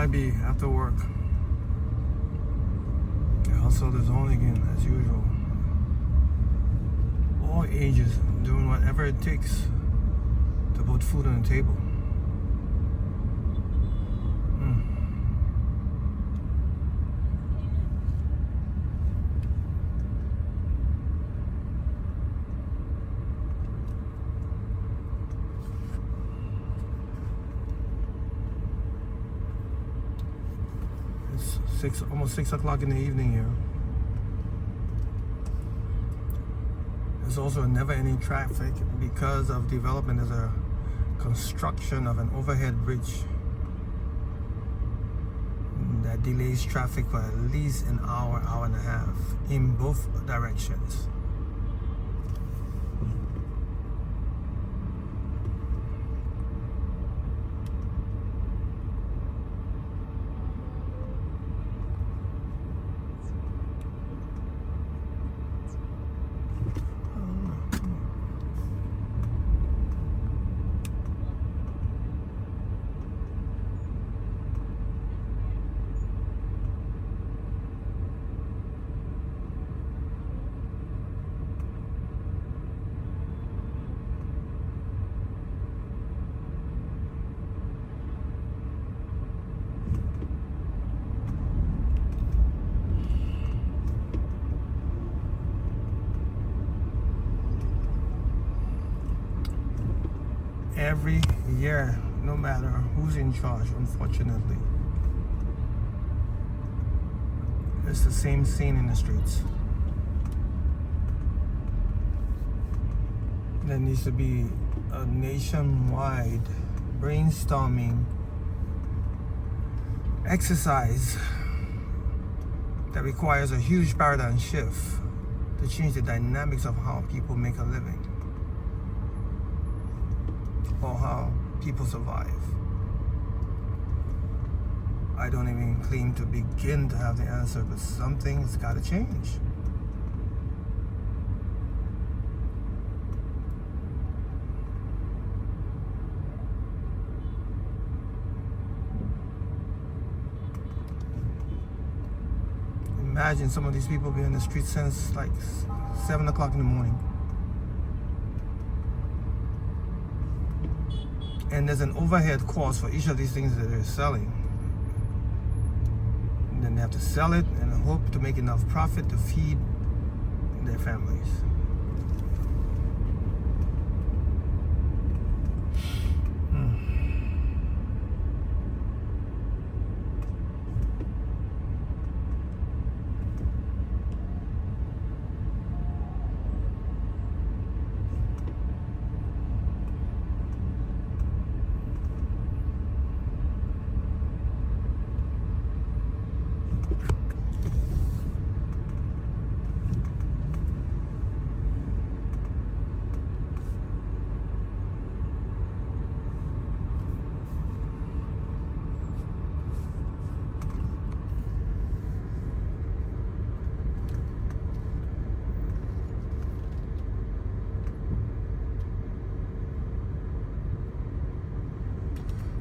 might be after work. Hustle the zone again, as usual. All ages doing whatever it takes to put food on the table. It's almost 6 o'clock in the evening here. There's also a never-ending traffic because of development. There's a construction of an overhead bridge that delays traffic for at least an hour, hour and a half in both directions. Every year, no matter who's in charge, unfortunately, it's the same scene in the streets. There needs to be a nationwide brainstorming exercise that requires a huge paradigm shift to change the dynamics of how people make a living, or how people survive. I don't even claim to begin to have the answer, but something's got to change. Imagine some of these people being in the street since like 7 o'clock in the morning. And there's an overhead cost for each of these things that they're selling. And then they have to sell it and hope to make enough profit to feed their families.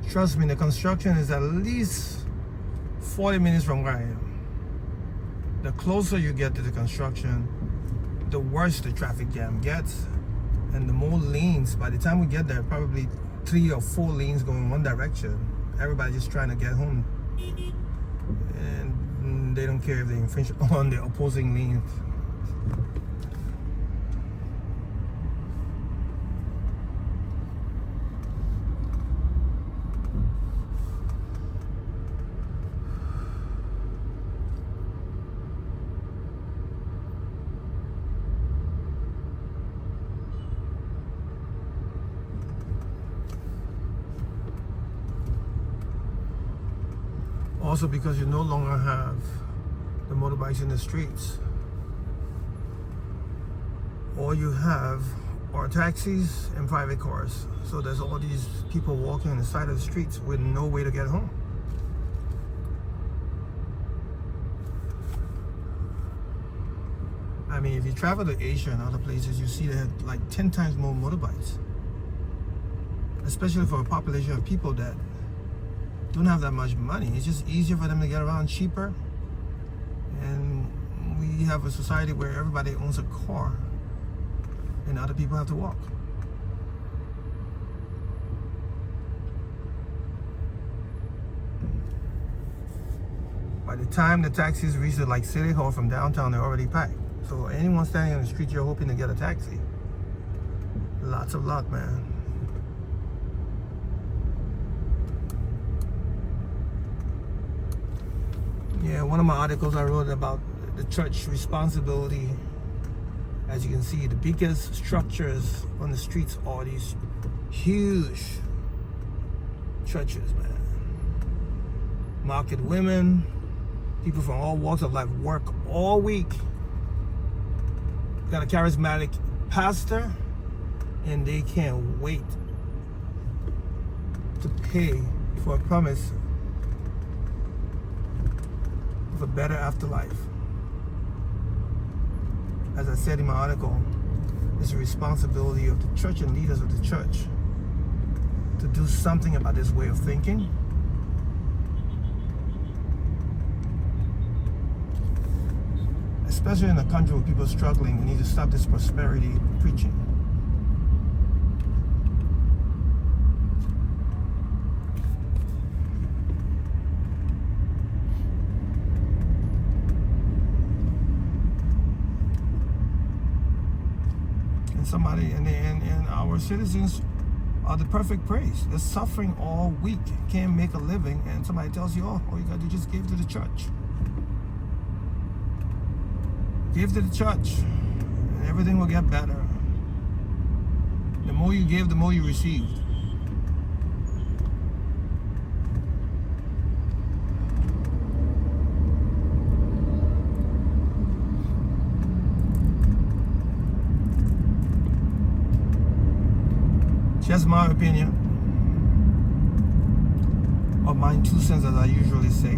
Trust me, the construction is at least 40 minutes from where I am. The closer you get to the construction, the worse the traffic jam gets, and the more lanes. By the time we get there, probably 3 or 4 lanes going one direction. Everybody just trying to get home, and they don't care if they infringe on the opposing lanes. Also, because you no longer have the motorbikes in the streets, all you have are taxis and private cars. So there's all these people walking on the side of the streets with no way to get home. I mean, if you travel to Asia and other places, you see they have like 10 times more motorbikes, especially for a population of people that don't have that much money. It's just easier for them to get around, cheaper. And we have a society where everybody owns a car and other people have to walk. By the time the taxis reach the City Hall from downtown, they're already packed. So anyone standing on the street, you're hoping to get a taxi. Lots of luck, man. Yeah, one of my articles I wrote about the church responsibility. As you can see, the biggest structures on the streets are these huge churches, man. Market women, people from all walks of life work all week. Got a charismatic pastor, and they can't wait to pay for a promise of a better afterlife. As I said in my article, it's the responsibility of the church and leaders of the church to do something about this way of thinking. Especially in a country where people are struggling, we need to stop this prosperity preaching. And our citizens are the perfect praise. They're suffering all week, can't make a living, and somebody tells you, oh, all you got to just give to the church. Give to the church, and everything will get better. The more you give, the more you receive. Just my opinion, or my 2 cents, as I usually say.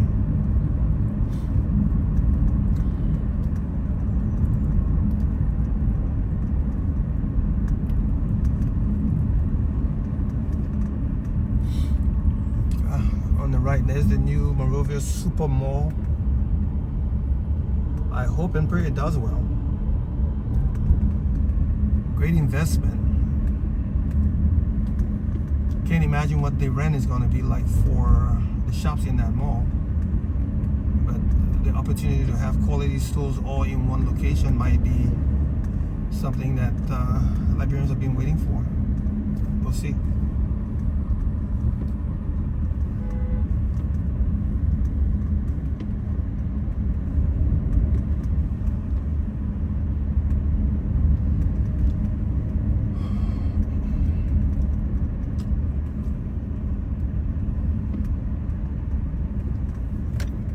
On the right, there's the new Monrovia Super Mall. I hope and pray it does well. Great investment. Can't imagine what the rent is going to be like for the shops in that mall. But the opportunity to have quality stores all in one location might be something that Liberians have been waiting for. We'll see.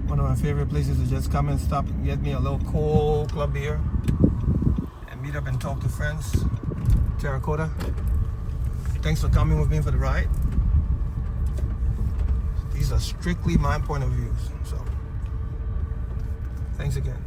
One of my favorite places to just come and stop and get me a little cold club beer and meet up and talk to friends. Terracotta. Thanks for coming with me for the ride. These are strictly my point of views. So, thanks again.